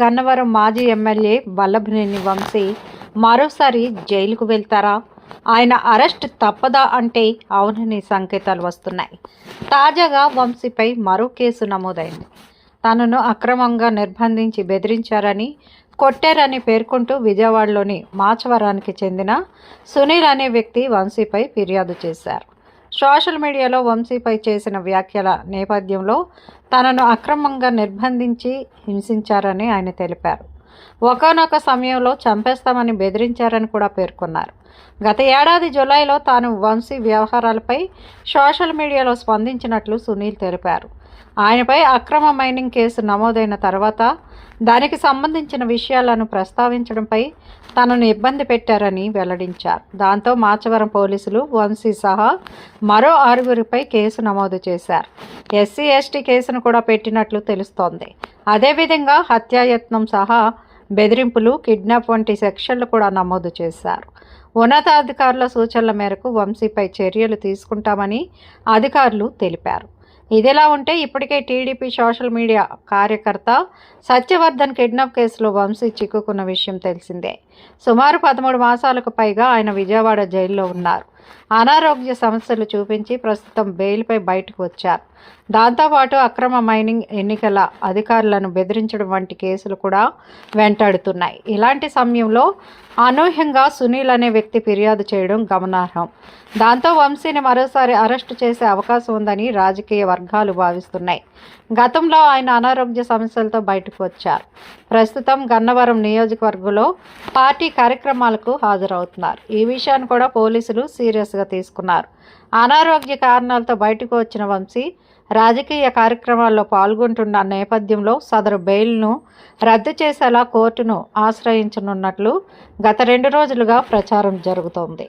గన్నవరం మాజీ ఎమ్మెల్యే వల్లభనేని వంశీ మరోసారి జైలుకు వెళ్తారా? ఆయన అరెస్ట్ తప్పదా అంటే అవునని సంకేతాలు వస్తున్నాయి. తాజాగా వంశీపై మరో కేసు నమోదైంది. తనను అక్రమంగా నిర్బంధించి బెదిరించారని, కొట్టారని పేర్కొంటూ విజయవాడలోని మాచవరానికి చెందిన సునీల్ అనే వ్యక్తి వంశీపై ఫిర్యాదు చేశారు. సోషల్ మీడియాలో వంశీపై చేసిన వ్యాఖ్యల నేపథ్యంలో తనను అక్రమంగా నిర్బంధించి హింసించారని ఆయన తెలిపారు. ఒకానొక సమయంలో చంపేస్తామని బెదిరించారని కూడా పేర్కొన్నారు. గత ఏడాది జూలైలో తాను వంశీ వ్యవహారాలపై సోషల్ మీడియాలో స్పందించినట్లు సునీల్ తెలిపారు. ఆయనపై అక్రమ మైనింగ్ కేసు నమోదైన తర్వాత దానికి సంబంధించిన విషయాలను ప్రస్తావించడంపై తనను ఇబ్బంది పెట్టారని వెల్లడించారు. దాంతో మాచవరం పోలీసులు వంశీ సహా మరో 6గురిపై కేసు నమోదు చేశారు. ఎస్సీ ఎస్టీ కేసును కూడా పెట్టినట్లు తెలుస్తోంది. అదేవిధంగా హత్యాయత్నం సహా బెదిరింపులు, కిడ్నాప్ వంటి సెక్షన్లు కూడా నమోదు చేశారు. ఉన్నతాధికారుల సూచనల మేరకు వంశీపై చర్యలు తీసుకుంటామని అధికారులు తెలిపారు. ఇదిలా ఉంటే ఇప్పటికే టీడీపీ సోషల్ మీడియా కార్యకర్త సత్యవర్ధన్ కిడ్నాప్ కేసులో వంశీ చిక్కుకున్న విషయం తెలిసిందే. సుమారు 13 మాసాలకు పైగా ఆయన విజయవాడ జైల్లో ఉన్నారు. అనారోగ్య సమస్యలు చూపించి ప్రస్తుతం బెయిల్పై బయటకు వచ్చారు. దాంతోపాటు అక్రమ మైనింగ్, ఎన్నికల అధికారులను బెదిరించడం వంటి కేసులు కూడా వెంటాడుతున్నాయి. ఇలాంటి సమయంలో అనూహ్యంగా సునీల్ అనే వ్యక్తి ఫిర్యాదు చేయడం గమనార్హం. దాంతో వంశీని మరోసారి అరెస్టు చేసే అవకాశం ఉందని రాజకీయ వర్గాలు భావిస్తున్నాయి. గతంలో ఆయన అనారోగ్య సమస్యలతో బయటకు వచ్చారు. ప్రస్తుతం గన్నవరం నియోజకవర్గంలో పార్టీ కార్యక్రమాలకు హాజరవుతున్నారు. ఈ విషయాన్ని కూడా పోలీసులు సీరియస్గా తీసుకున్నారు. అనారోగ్య కారణాలతో బయటకు వచ్చిన వంశీ రాజకీయ కార్యక్రమాల్లో పాల్గొంటున్న నేపథ్యంలో సదరు బెయిల్ను రద్దు చేసేలా కోర్టును ఆశ్రయించనున్నట్లు గత 2 రోజులుగా ప్రచారం జరుగుతోంది.